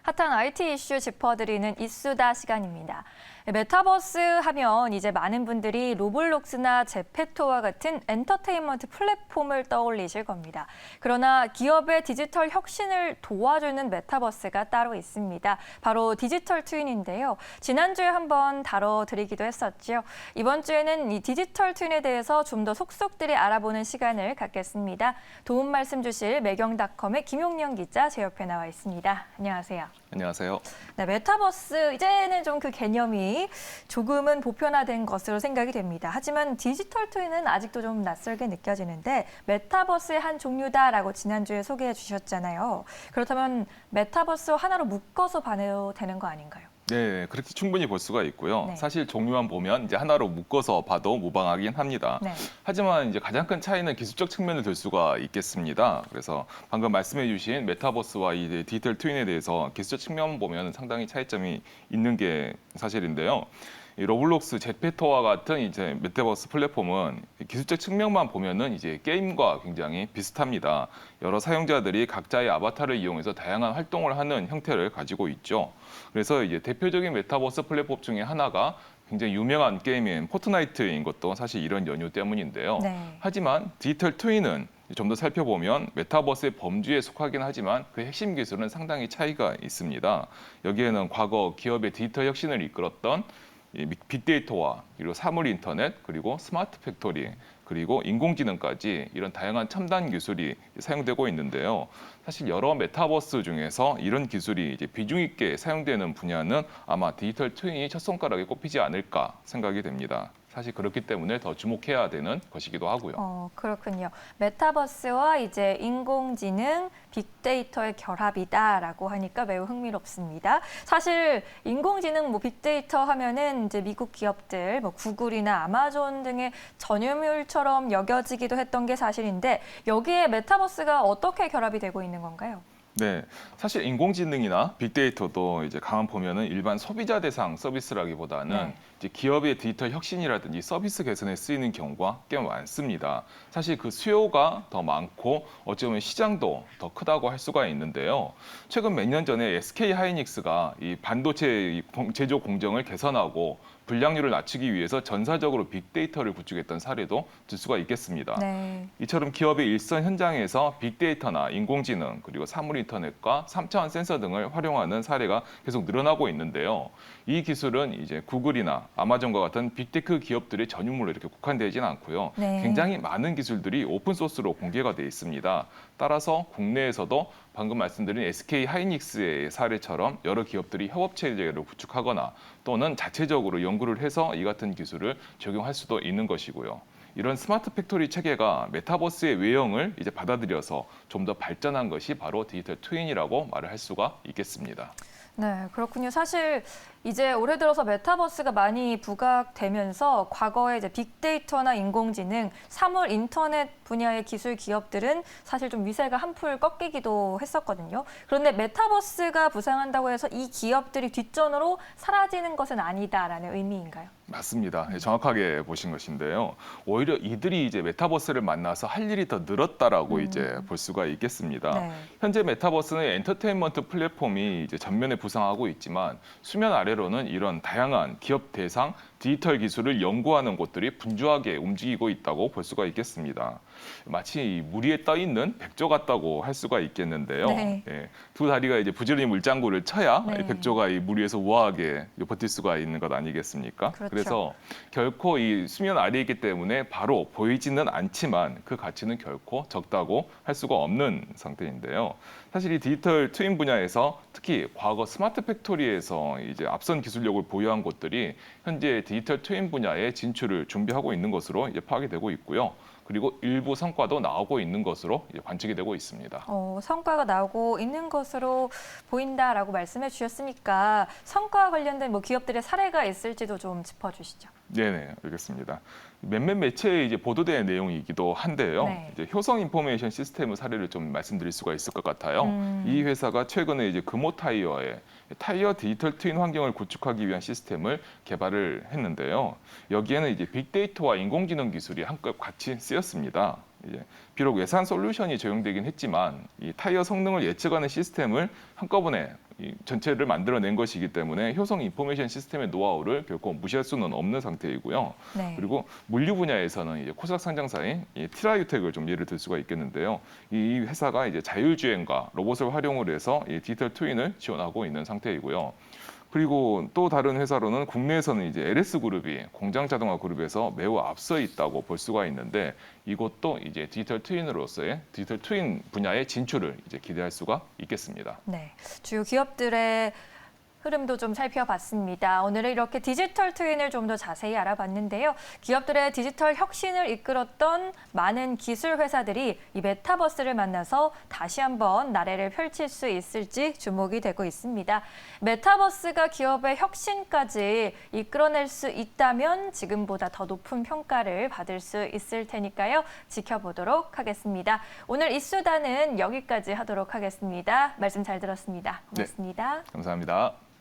핫한 IT 이슈 짚어드리는 이수다 시간입니다. 메타버스 하면 이제 많은 분들이 로블록스나 제페토와 같은 엔터테인먼트 플랫폼을 떠올리실 겁니다. 그러나 기업의 디지털 혁신을 도와주는 메타버스가 따로 있습니다. 바로 디지털 트윈인데요. 지난주에 한번 다뤄드리기도 했었죠. 이번 주에는 이 디지털 트윈에 대해서 좀 더 속속들이 알아보는 시간을 갖겠습니다. 도움 말씀 주실 매경닷컴의 김용영 기자 제 옆에 나와 있습니다. 안녕하세요. 안녕하세요. 네, 메타버스 이제는 좀 그 개념이 조금은 보편화된 것으로 생각이 됩니다. 하지만 디지털 트윈은 아직도 좀 낯설게 느껴지는데 메타버스의 한 종류다라고 지난주에 소개해 주셨잖아요. 그렇다면 메타버스 하나로 묶어서 봐도 되는 거 아닌가요? 네, 그렇게 충분히 볼 수가 있고요. 네. 사실 종류만 보면 이제 하나로 묶어서 봐도 무방하긴 합니다. 네. 하지만 이제 가장 큰 차이는 기술적 측면을 들 수가 있겠습니다. 그래서 방금 말씀해주신 메타버스와 이 디지털 트윈에 대해서 기술적 측면만 보면 상당히 차이점이 있는 게 사실인데요. 이 로블록스, 제페토와 같은 이제 메타버스 플랫폼은 기술적 측면만 보면은 이제 게임과 굉장히 비슷합니다. 여러 사용자들이 각자의 아바타를 이용해서 다양한 활동을 하는 형태를 가지고 있죠. 그래서 이제 대표적인 메타버스 플랫폼 중에 하나가 굉장히 유명한 게임인 포트나이트인 것도 사실 이런 연유 때문인데요. 네. 하지만 디지털 트윈은 좀 더 살펴보면 메타버스의 범주에 속하긴 하지만 그 핵심 기술은 상당히 차이가 있습니다. 여기에는 과거 기업의 디지털 혁신을 이끌었던 이 빅데이터와 그리고 사물 인터넷 그리고 스마트 팩토리 그리고 인공지능까지 이런 다양한 첨단 기술이 사용되고 있는데요. 사실 여러 메타버스 중에서 이런 기술이 이제 비중 있게 사용되는 분야는 아마 디지털 트윈이 첫 손가락에 꼽히지 않을까 생각이 됩니다. 사실 그렇기 때문에 더 주목해야 되는 것이기도 하고요. 그렇군요. 메타버스와 이제 인공지능, 빅데이터의 결합이다라고 하니까 매우 흥미롭습니다. 사실 인공지능, 빅데이터 하면은 이제 미국 기업들, 구글이나 아마존 등의 전유물처럼 여겨지기도 했던 게 사실인데 여기에 메타버스가 어떻게 결합이 되고 있는 건가요? 네, 사실 인공지능이나 빅데이터도 이제 가만 보면은 일반 소비자 대상 서비스라기보다는 네. 이제 기업의 디지털 혁신이라든지 서비스 개선에 쓰이는 경우가 꽤 많습니다. 사실 그 수요가 더 많고 어쩌면 시장도 더 크다고 할 수가 있는데요. 최근 몇 년 전에 SK 하이닉스가 이 반도체 제조 공정을 개선하고 불량률을 낮추기 위해서 전사적으로 빅데이터를 구축했던 사례도 들 수가 있겠습니다. 네. 이처럼 기업의 일선 현장에서 빅데이터나 인공지능 그리고 사물 인터넷과 3차원 센서 등을 활용하는 사례가 계속 늘어나고 있는데요. 이 기술은 이제 구글이나 아마존과 같은 빅테크 기업들의 전유물로 이렇게 국한되지는 않고요. 네. 굉장히 많은 기술들이 오픈 소스로 공개가 돼 있습니다. 따라서 국내에서도 방금 말씀드린 SK 하이닉스의 사례처럼 여러 기업들이 협업 체제를 구축하거나 또는 자체적으로 연구를 해서 이 같은 기술을 적용할 수도 있는 것이고요. 이런 스마트 팩토리 체계가 메타버스의 외형을 이제 받아들여서 좀 더 발전한 것이 바로 디지털 트윈이라고 말을 할 수가 있겠습니다. 네, 그렇군요. 사실 이제 올해 들어서 메타버스가 많이 부각되면서 과거에 이제 빅데이터나 인공지능, 사물 인터넷 분야의 기술 기업들은 사실 좀 위세가 한풀 꺾이기도 했었거든요. 그런데 메타버스가 부상한다고 해서 이 기업들이 뒷전으로 사라지는 것은 아니다라는 의미인가요? 맞습니다. 정확하게 보신 것인데요. 오히려 이들이 이제 메타버스를 만나서 할 일이 더 늘었다라고 이제 볼 수가 있겠습니다. 네. 현재 메타버스는 엔터테인먼트 플랫폼이 이제 전면에 부상하고 있지만 수면 아래로는 이런 다양한 기업 대상 디지털 기술을 연구하는 곳들이 분주하게 움직이고 있다고 볼 수가 있겠습니다. 마치 물 위에 떠 있는 백조 같다고 할 수가 있겠는데요. 네. 예, 두 다리가 이제 부지런히 물장구를 쳐야 네. 이 백조가 이 물 위에서 우아하게 버틸 수가 있는 것 아니겠습니까? 그렇죠. 그래서 결코 이 수면 아래에 있기 때문에 바로 보이지는 않지만 그 가치는 결코 적다고 할 수가 없는 상태인데요. 사실 이 디지털 트윈 분야에서 특히 과거 스마트 팩토리에서 이제 앞선 기술력을 보유한 곳들이 현재 디지털 트윈 분야에 진출을 준비하고 있는 것으로 이제 파악이 되고 있고요. 그리고 일부 성과도 나오고 있는 것으로 이제 관측이 되고 있습니다. 성과가 나오고 있는 것으로 보인다라고 말씀해 주셨으니까 성과와 관련된 기업들의 사례가 있을지도 좀 짚어주시죠. 네네, 알겠습니다. 몇몇 매체에 이제 보도된 내용이기도 한데요. 네. 이제 효성 인포메이션 시스템의 사례를 좀 말씀드릴 수가 있을 것 같아요. 이 회사가 최근에 이제 금호 타이어에 타이어 디지털 트윈 환경을 구축하기 위한 시스템을 개발을 했는데요. 여기에는 이제 빅데이터와 인공지능 기술이 한껏 같이 쓰였습니다. 이제 비록 외산 솔루션이 적용되긴 했지만 이 타이어 성능을 예측하는 시스템을 한꺼번에 이 전체를 만들어낸 것이기 때문에 효성 인포메이션 시스템의 노하우를 결코 무시할 수는 없는 상태이고요. 네. 그리고 물류 분야에서는 이제 코스닥 상장사인 이 티라유텍을 좀 예를 들 수가 있겠는데요. 이 회사가 이제 자율주행과 로봇을 활용을 해서 이 디지털 트윈을 지원하고 있는 상태이고요. 그리고 또 다른 회사로는 국내에서는 이제 LS그룹이 공장자동화 그룹에서 매우 앞서 있다고 볼 수가 있는데 이것도 이제 디지털 트윈 분야의 진출을 이제 기대할 수가 있겠습니다. 네, 주요 기업들의 흐름도 좀 살펴봤습니다. 오늘은 이렇게 디지털 트윈을 좀 더 자세히 알아봤는데요. 기업들의 디지털 혁신을 이끌었던 많은 기술 회사들이 이 메타버스를 만나서 다시 한번 나래를 펼칠 수 있을지 주목이 되고 있습니다. 메타버스가 기업의 혁신까지 이끌어낼 수 있다면 지금보다 더 높은 평가를 받을 수 있을 테니까요. 지켜보도록 하겠습니다. 오늘 이수다는 여기까지 하도록 하겠습니다. 말씀 잘 들었습니다. 고맙습니다. 감사합니다.